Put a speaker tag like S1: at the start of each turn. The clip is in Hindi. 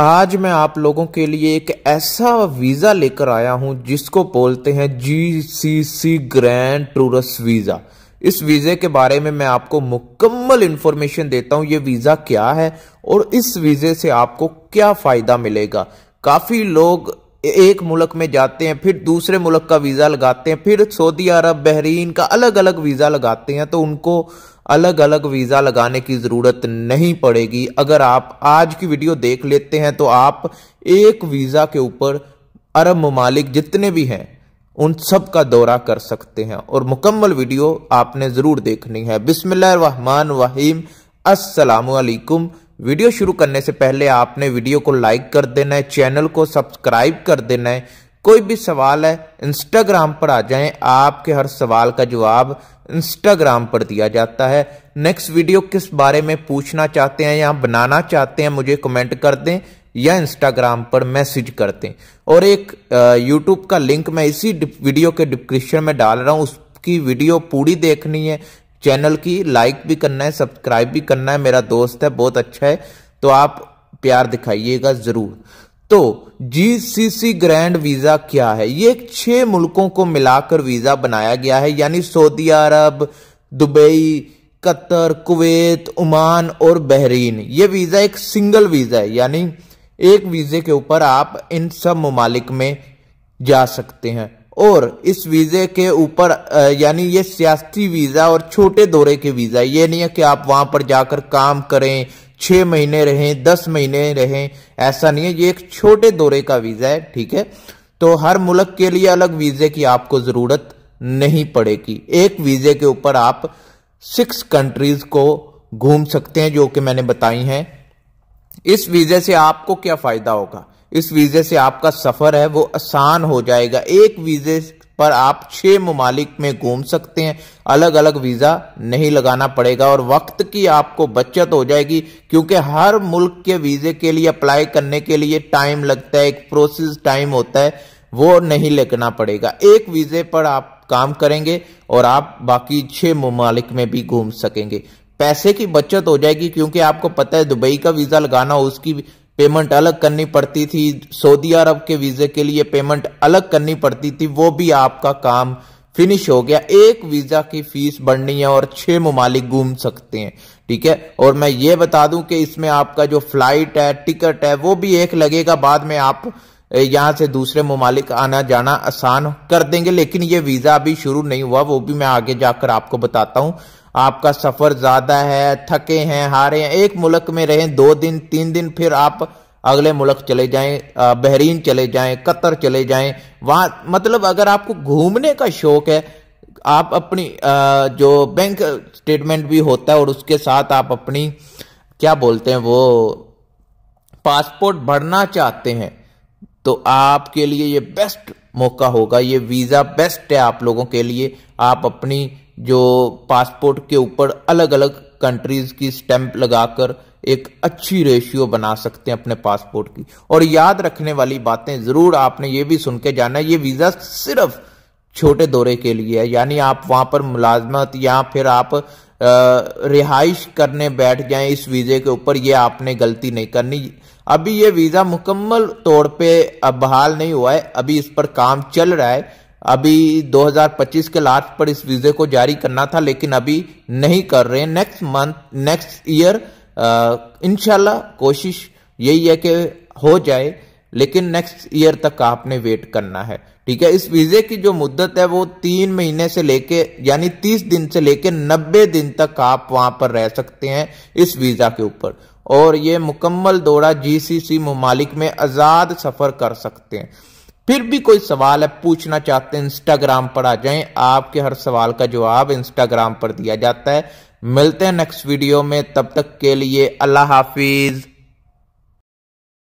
S1: आज मैं आप लोगों के लिए एक ऐसा वीजा लेकर आया हूं जिसको बोलते हैं जीसीसी ग्रैंड टूरिस्ट वीजा। इस वीजे के बारे में मैं आपको मुकम्मल इंफॉर्मेशन देता हूं। ये वीजा क्या है और इस वीजे से आपको क्या फायदा मिलेगा। काफी लोग एक मुल्क में जाते हैं, फिर दूसरे मुल्क का वीजा लगाते हैं, फिर सऊदी अरब, बहरीन का अलग अलग वीजा लगाते हैं, तो उनको अलग अलग वीजा लगाने की जरूरत नहीं पड़ेगी। अगर आप आज की वीडियो देख लेते हैं तो आप एक वीजा के ऊपर अरब ममालिक जितने भी हैं उन सब का दौरा कर सकते हैं और मुकम्मल वीडियो आपने जरूर देखनी है। बिस्मिल्लाहिर्रहमानिर्रहीम, अस्सलामु अलैकुम। वीडियो शुरू करने से पहले आपने वीडियो को लाइक कर देना है, चैनल को सब्सक्राइब कर देना है। कोई भी सवाल है इंस्टाग्राम पर आ जाएं, आपके हर सवाल का जवाब इंस्टाग्राम पर दिया जाता है। नेक्स्ट वीडियो किस बारे में पूछना चाहते हैं या बनाना चाहते हैं मुझे कमेंट कर दें या इंस्टाग्राम पर मैसेज कर दें। और एक यूट्यूब का लिंक मैं इसी वीडियो के डिस्क्रिप्शन में डाल रहा हूं, उसकी वीडियो पूरी देखनी है। चैनल की लाइक भी करना है, सब्सक्राइब भी करना है। मेरा दोस्त है, बहुत अच्छा है, तो आप प्यार दिखाइएगा जरूर। तो जीसीसी ग्रैंड वीजा क्या है? ये 6 मुल्कों को मिलाकर वीजा बनाया गया है, यानी सऊदी अरब, दुबई, कतर, कुवैत, ओमान और बहरीन। ये वीजा एक सिंगल वीजा है, यानी एक वीजे के ऊपर आप इन सब ममालिक में जा सकते हैं। और इस वीजे के ऊपर यानी ये सियासी वीजा और छोटे दौरे के वीजा, ये नहीं है कि आप वहां पर जाकर काम करें, 6 महीने रहें, 10 महीने रहें, ऐसा नहीं है। ये एक छोटे दौरे का वीजा है, ठीक है। तो हर मुल्क के लिए अलग वीजे की आपको जरूरत नहीं पड़ेगी। एक वीजे के ऊपर आप 6 कंट्रीज को घूम सकते हैं जो कि मैंने बताई हैं। इस वीजे से आपको क्या फायदा होगा? इस वीजे से आपका सफर है वो आसान हो जाएगा। एक वीजे पर आप 6 ममालिक में घूम सकते हैं, अलग अलग वीजा नहीं लगाना पड़ेगा और वक्त की आपको बचत हो जाएगी, क्योंकि हर मुल्क के वीजे के लिए अप्लाई करने के लिए टाइम लगता है, एक प्रोसेस टाइम होता है, वो नहीं लगना पड़ेगा। एक वीजे पर आप काम करेंगे और आप बाकी 6 ममालिक में भी घूम सकेंगे। पैसे की बचत हो जाएगी, क्योंकि आपको पता है दुबई का वीजा लगाना हो उसकी पेमेंट अलग करनी पड़ती थी, सऊदी अरब के वीजे के लिए पेमेंट अलग करनी पड़ती थी, वो भी आपका काम फिनिश हो गया। एक वीजा की फीस बढ़नी है और 6 ममालिक घूम सकते हैं, ठीक है। और मैं ये बता दूं कि इसमें आपका जो फ्लाइट है, टिकट है, वो भी एक लगेगा। बाद में आप यहां से दूसरे ममालिक आना जाना आसान कर देंगे, लेकिन ये वीजा अभी शुरू नहीं हुआ, वो भी मैं आगे जाकर आपको बताता हूं। आपका सफर ज्यादा है, थके हैं, हारे हैं, एक मुल्क में रहें 2 दिन 3 दिन, फिर आप अगले मुल्क चले जाएं, बहरीन चले जाएं, कतर चले जाएं। वहां मतलब अगर आपको घूमने का शौक है, आप अपनी जो बैंक स्टेटमेंट भी होता है और उसके साथ आप अपनी क्या बोलते हैं वो पासपोर्ट भरना चाहते हैं, तो आपके लिए ये बेस्ट मौका होगा। ये वीजा बेस्ट है आप लोगों के लिए। आप अपनी जो पासपोर्ट के ऊपर अलग अलग कंट्रीज की स्टैंप लगाकर एक अच्छी रेशियो बना सकते हैं अपने पासपोर्ट की। और याद रखने वाली बातें जरूर आपने ये भी सुन के जाना है, ये वीजा सिर्फ छोटे दौरे के लिए है, यानी आप वहां पर मुलाजमत या फिर आप रिहाइश करने बैठ जाएं इस वीजे के ऊपर, ये आपने गलती नहीं करनी। अभी ये वीजा मुकम्मल तौर पे बहाल नहीं हुआ है, अभी इस पर काम चल रहा है। अभी 2025 के लास्ट पर इस वीजे को जारी करना था, लेकिन अभी नहीं कर रहे हैं। नेक्स्ट मंथ, नेक्स्ट ईयर इंशाल्लाह कोशिश यही है कि हो जाए, लेकिन नेक्स्ट ईयर तक आपने वेट करना है, ठीक है। इस वीजे की जो मुद्दत है वो 3 महीने से लेके यानी 30 दिन से लेके 90 दिन तक आप वहां पर रह सकते हैं इस वीजा के ऊपर। और ये मुकम्मल दौरा जीसीसी ममालिक में आजाद सफर कर सकते हैं। फिर भी कोई सवाल है, पूछना चाहते हैं, इंस्टाग्राम पर आ जाएं, आपके हर सवाल का जवाब इंस्टाग्राम पर दिया जाता है। मिलते हैं नेक्स्ट वीडियो में, तब तक के लिए अल्लाह हाफिज।